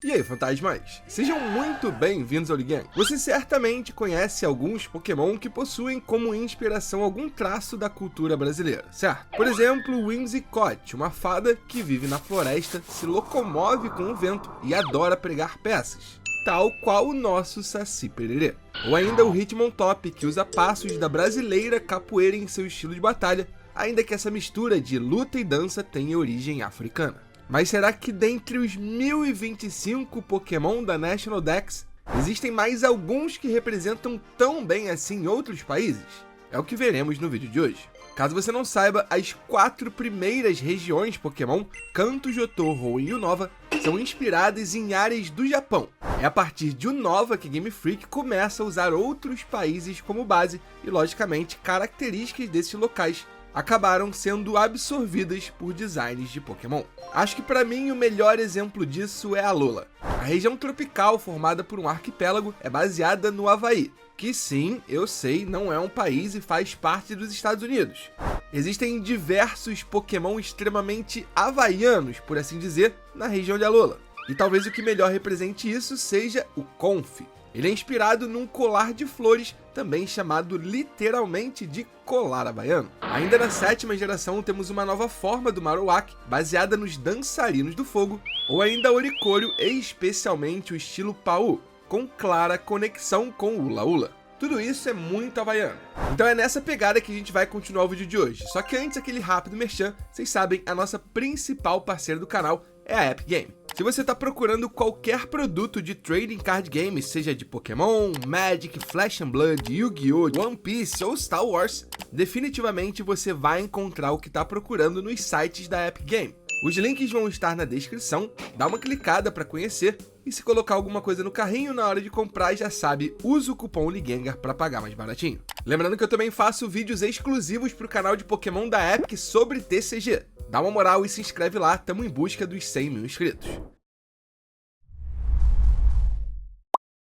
E aí, fantasmas? Sejam muito bem-vindos ao Liguem. Você certamente conhece alguns Pokémon que possuem como inspiração algum traço da cultura brasileira, certo? Por exemplo, Whimsicott, uma fada que vive na floresta, se locomove com o vento e adora pregar peças, tal qual o nosso Saci Pererê. Ou ainda o Hitmontop, que usa passos da brasileira capoeira em seu estilo de batalha, ainda que essa mistura de luta e dança tenha origem africana. Mas será que dentre os 1025 Pokémon da National Dex, existem mais alguns que representam tão bem assim outros países? É o que veremos no vídeo de hoje. Caso você não saiba, as 4 primeiras regiões Pokémon, Kanto, Johto, Hoenn e Unova, são inspiradas em áreas do Japão. É a partir de Unova que Game Freak começa a usar outros países como base e, logicamente, características desses locais acabaram sendo absorvidas por designs de Pokémon. Acho que para mim o melhor exemplo disso é Alola. A região tropical formada por um arquipélago é baseada no Havaí, que sim, eu sei, não é um país e faz parte dos Estados Unidos. Existem diversos Pokémon extremamente havaianos, por assim dizer, na região de Alola. E talvez o que melhor represente isso seja o Comfey. Ele é inspirado num colar de flores, também chamado literalmente de colar havaiano. Ainda na 7ª geração temos uma nova forma do Marowak, baseada nos dançarinos do fogo, ou ainda Oricorio, especialmente o estilo Pau, com clara conexão com o Ula Ula. Tudo isso é muito havaiano. Então é nessa pegada que a gente vai continuar o vídeo de hoje. Só que antes, aquele rápido merchan, vocês sabem, a nossa principal parceira do canal é a Epic Game. Se você está procurando qualquer produto de trading card games, seja de Pokémon, Magic, Flash and Blood, Yu-Gi-Oh!, One Piece ou Star Wars, definitivamente você vai encontrar o que está procurando nos sites da Epic Game. Os links vão estar na descrição, dá uma clicada para conhecer, e se colocar alguma coisa no carrinho na hora de comprar, já sabe, usa o cupom LIGENGAR para pagar mais baratinho. Lembrando que eu também faço vídeos exclusivos para o canal de Pokémon da Epic sobre TCG. Dá uma moral e se inscreve lá, estamos em busca dos 100 mil inscritos.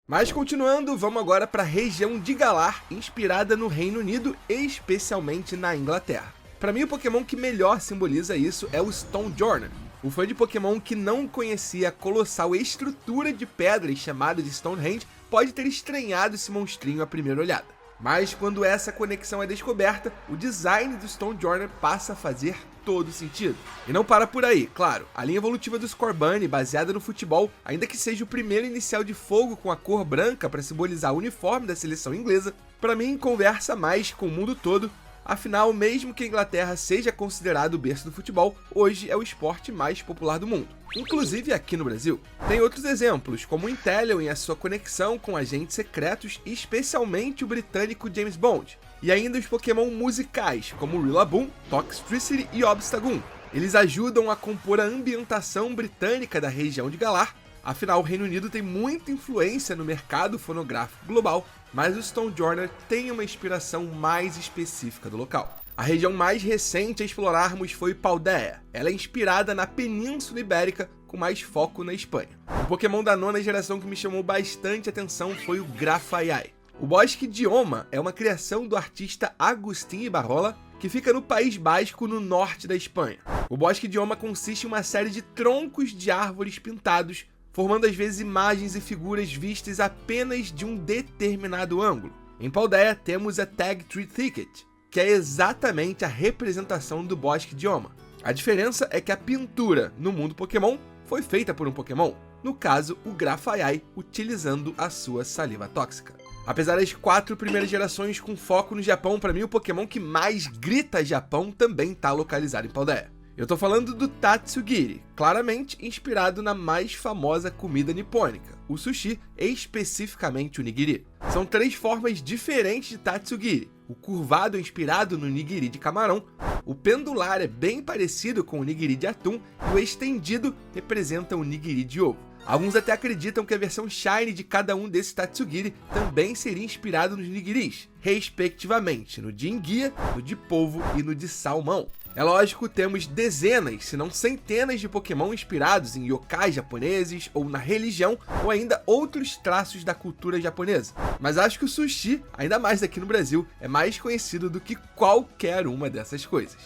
Mas continuando, vamos agora para a região de Galar, inspirada no Reino Unido, especialmente na Inglaterra. Para mim, o Pokémon que melhor simboliza isso é o Stonjourner. O fã de Pokémon que não conhecia a colossal estrutura de pedras chamada de Stonehenge pode ter estranhado esse monstrinho à primeira olhada. Mas quando essa conexão é descoberta, o design do Stonjourner passa a fazer todo sentido. E não para por aí, claro. A linha evolutiva do Scorbunny, baseada no futebol, ainda que seja o primeiro inicial de fogo com a cor branca para simbolizar o uniforme da seleção inglesa, para mim conversa mais com o mundo todo. Afinal, mesmo que a Inglaterra seja considerado o berço do futebol, hoje é o esporte mais popular do mundo, inclusive aqui no Brasil. Tem outros exemplos, como o Inteleon e a sua conexão com agentes secretos, especialmente o britânico James Bond. E ainda os Pokémon musicais, como Rillaboom, Toxtricity e Obstagoon. Eles ajudam a compor a ambientação britânica da região de Galar. Afinal, o Reino Unido tem muita influência no mercado fonográfico global, mas o Stonjourner tem uma inspiração mais específica do local. A região mais recente a explorarmos foi Paldea. Ela é inspirada na Península Ibérica, com mais foco na Espanha. O Pokémon da 9ª geração que me chamou bastante atenção foi o Grafaiai. O Bosque de Oma é uma criação do artista Agustín Ibarrola, que fica no País Basco, no norte da Espanha. O Bosque de Oma consiste em uma série de troncos de árvores pintados, formando às vezes imagens e figuras vistas apenas de um determinado ângulo. Em Paldea temos a Tag Tree Thicket, que é exatamente a representação do Bosque de Oma. A diferença é que a pintura no mundo Pokémon foi feita por um Pokémon, no caso o Grafaiai, utilizando a sua saliva tóxica. Apesar das 4 primeiras gerações com foco no Japão, para mim o Pokémon que mais grita Japão também está localizado em Paldea. Eu tô falando do Tatsugiri, claramente inspirado na mais famosa comida nipônica, o sushi, especificamente o nigiri. São 3 formas diferentes de Tatsugiri. O curvado é inspirado no nigiri de camarão, o pendular é bem parecido com o nigiri de atum e o estendido representa o nigiri de ovo. Alguns até acreditam que a versão Shiny de cada um desses Tatsugiri também seria inspirado nos nigiris, respectivamente no de enguia, no de polvo e no de salmão. É lógico, temos dezenas, se não centenas de Pokémon inspirados em yokais japoneses ou na religião ou ainda outros traços da cultura japonesa. Mas acho que o sushi, ainda mais aqui no Brasil, é mais conhecido do que qualquer uma dessas coisas.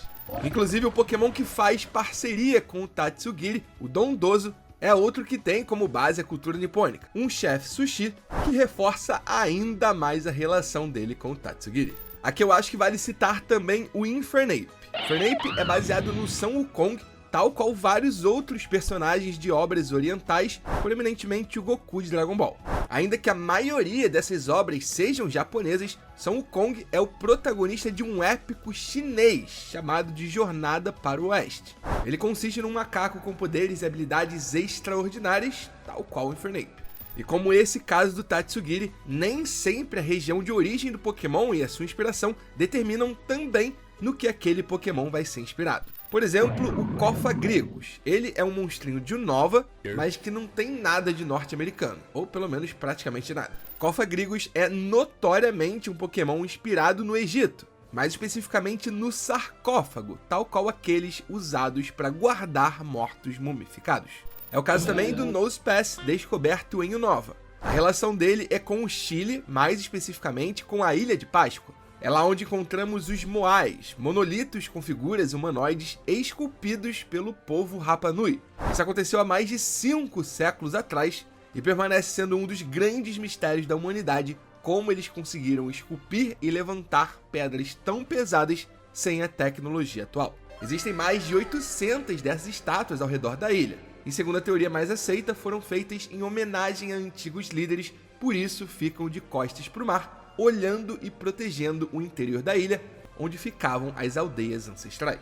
Inclusive o Pokémon que faz parceria com o Tatsugiri, o Dondozo, é outro que tem como base a cultura nipônica, um chefe sushi que reforça ainda mais a relação dele com o Tatsugiri. Aqui eu acho que vale citar também o Infernape. Infernape é baseado no Sun Wukong, tal qual vários outros personagens de obras orientais, proeminentemente o Goku de Dragon Ball. Ainda que a maioria dessas obras sejam japonesas, Sun Wukong é o protagonista de um épico chinês chamado de Jornada para o Oeste. Ele consiste num macaco com poderes e habilidades extraordinárias, tal qual o Infernape. E como esse caso do Tatsugiri, nem sempre a região de origem do Pokémon e a sua inspiração determinam também no que aquele Pokémon vai ser inspirado. Por exemplo, o Cofagrigus. Ele é um monstrinho de Unova, mas que não tem nada de norte-americano, ou pelo menos praticamente nada. Cofagrigus é notoriamente um Pokémon inspirado no Egito, mais especificamente no sarcófago, tal qual aqueles usados para guardar mortos mumificados. É o caso também do Nosepass, descoberto em Unova. A relação dele é com o Chile, mais especificamente com a Ilha de Páscoa. É lá onde encontramos os Moais, monolitos com figuras humanoides esculpidos pelo povo Rapa Nui. Isso aconteceu há mais de 5 séculos atrás e permanece sendo um dos grandes mistérios da humanidade, como eles conseguiram esculpir e levantar pedras tão pesadas sem a tecnologia atual. Existem mais de 800 dessas estátuas ao redor da ilha, e segundo a teoria mais aceita, foram feitas em homenagem a antigos líderes, por isso ficam de costas para o mar, olhando e protegendo o interior da ilha, onde ficavam as aldeias ancestrais.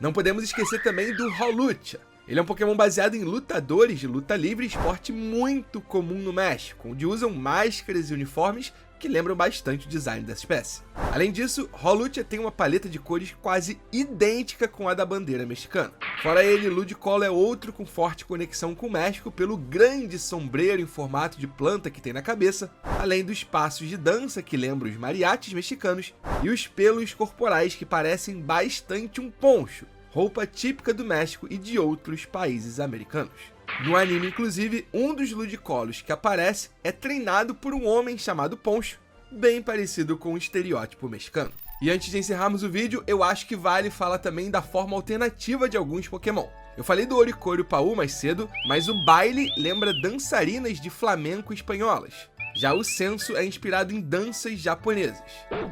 Não podemos esquecer também do Hawlucha. Ele é um Pokémon baseado em lutadores de luta livre, esporte muito comum no México, onde usam máscaras e uniformes que lembram bastante o design dessa espécie. Além disso, Hawlucha tem uma paleta de cores quase idêntica com a da bandeira mexicana. Fora ele, Ludicolo é outro com forte conexão com o México pelo grande sombreiro em formato de planta que tem na cabeça, além dos passos de dança que lembram os mariachis mexicanos e os pelos corporais que parecem bastante um poncho, roupa típica do México e de outros países americanos. No anime, inclusive, um dos Ludicolos que aparece é treinado por um homem chamado Poncho, bem parecido com o estereótipo mexicano. E antes de encerrarmos o vídeo, eu acho que vale falar também da forma alternativa de alguns Pokémon. Eu falei do Oricorio e o Paú mais cedo, mas o baile lembra dançarinas de flamenco espanholas. Já o Censo é inspirado em danças japonesas.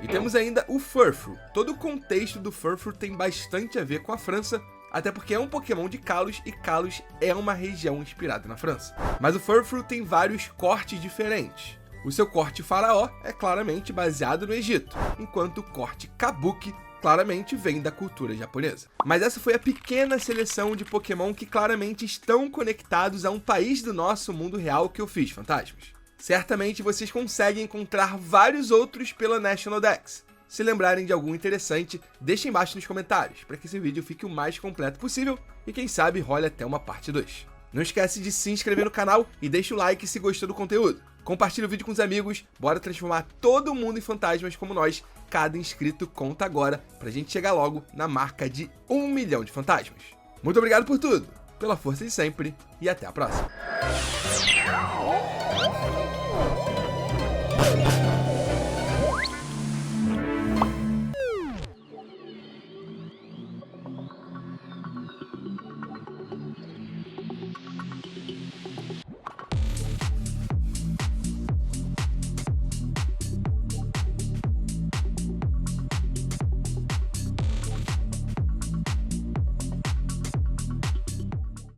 E temos ainda o Furfrou. Todo o contexto do Furfrou tem bastante a ver com a França, até porque é um Pokémon de Kalos e Kalos é uma região inspirada na França. Mas o Furfrou tem vários cortes diferentes. O seu corte faraó é claramente baseado no Egito, enquanto o corte kabuki claramente vem da cultura japonesa. Mas essa foi a pequena seleção de Pokémon que claramente estão conectados a um país do nosso mundo real que eu fiz, fantasmas. Certamente vocês conseguem encontrar vários outros pela National Dex. Se lembrarem de algum interessante, deixem embaixo nos comentários, para que esse vídeo fique o mais completo possível e quem sabe role até uma parte 2. Não esquece de se inscrever no canal e deixa o like se gostou do conteúdo. Compartilha o vídeo com os amigos, bora transformar todo mundo em fantasmas como nós. Cada inscrito conta agora, pra gente chegar logo na marca de 1 milhão de fantasmas. Muito obrigado por tudo, pela força de sempre e até a próxima.